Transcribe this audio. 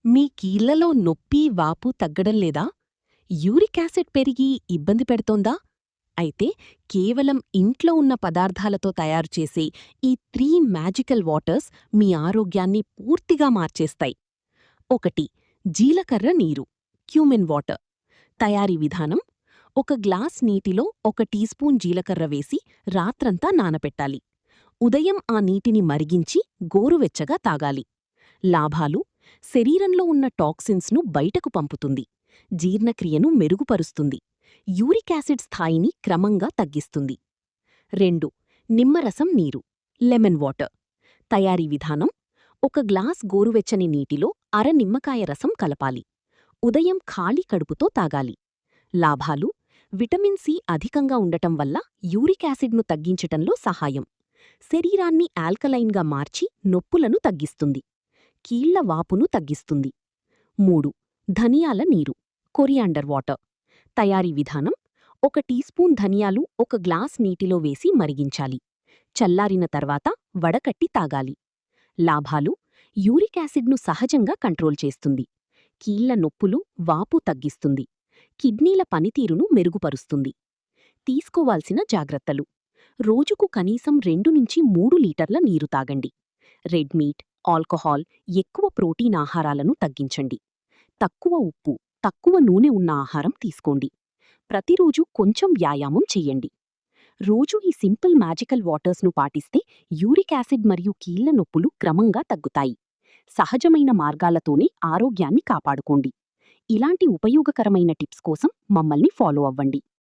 మీ కీళ్లలో నొప్పి, వాపు తగ్గడం లేదా? యూరిక్ యాసిడ్ పెరిగి ఇబ్బంది పెడుతోందా? అయితే కేవలం ఇంట్లో ఉన్న పదార్థాలతో తయారుచేసే ఈ 3 మ్యాజికల్ వాటర్స్ మీ ఆరోగ్యాన్ని పూర్తిగా మార్చేస్తాయి. 1. జీలకర్ర నీరు క్యూమిన్ వాటర్. తయారీ విధానం: ఒక గ్లాస్ నీటిలో 1 టీ స్పూన్ జీలకర్ర వేసి రాత్రంతా నానపెట్టాలి. ఉదయం ఆ నీటిని మరిగించి గోరువెచ్చగా తాగాలి. లాభాలు: శరీరంలో ఉన్న టాక్సిన్స్ను బయటకు పంపుతుంది, జీర్ణక్రియను మెరుగుపరుస్తుంది, యూరిక్ యాసిడ్ స్థాయిని క్రమంగా తగ్గిస్తుంది. 2. నిమ్మరసం నీరు లెమన్ వాటర్. తయారీ విధానం: ఒక గ్లాస్ గోరువెచ్చని నీటిలో అర నిమ్మకాయ రసం కలపాలి. ఉదయం ఖాళీ కడుపుతో తాగాలి. లాభాలు: విటమిన్ సి అధికంగా ఉండటం వల్ల యూరిక్ యాసిడ్ను తగ్గించటంలో సహాయం, శరీరాన్ని ఆల్కలైన్గా మార్చి నొప్పులను తగ్గిస్తుంది, కీళ్ల వాపును తగ్గిస్తుంది. 3. ధనియాల నీరు కొరియాండర్ వాటర్. తయారీ విధానం: 1 టీ స్పూన్ ధనియాలు 1 గ్లాస్ నీటిలో వేసి మరిగించాలి. చల్లారిన తర్వాత వడకట్టి తాగాలి. లాభాలు: యూరిక్ యాసిడ్ను సహజంగా కంట్రోల్ చేస్తుంది, కీళ్ల నొప్పులు, వాపు తగ్గిస్తుంది, కిడ్నీల పనితీరును మెరుగుపరుస్తుంది. తీసుకోవాల్సిన జాగ్రత్తలు: రోజుకు కనీసం 2-3 లీటర్ల నీరు తాగండి. రెడ్ మీట్, ఆల్కహాల్, ఎక్కువ ప్రోటీన్ ఆహారాలను తగ్గించండి. తక్కువ ఉప్పు, తక్కువ నూనె ఉన్న ఆహారం తీసుకోండి. ప్రతిరోజు కొంచెం వ్యాయామం చెయ్యండి. రోజూ ఈ సింపుల్ మ్యాజికల్ వాటర్స్ను పాటిస్తే యూరిక్ యాసిడ్ మరియు కీళ్ల నొప్పులు క్రమంగా తగ్గుతాయి. సహజమైన మార్గాలతోనే ఆరోగ్యాన్ని కాపాడుకోండి. ఇలాంటి ఉపయోగకరమైన టిప్స్ కోసం మమ్మల్ని ఫాలో అవ్వండి.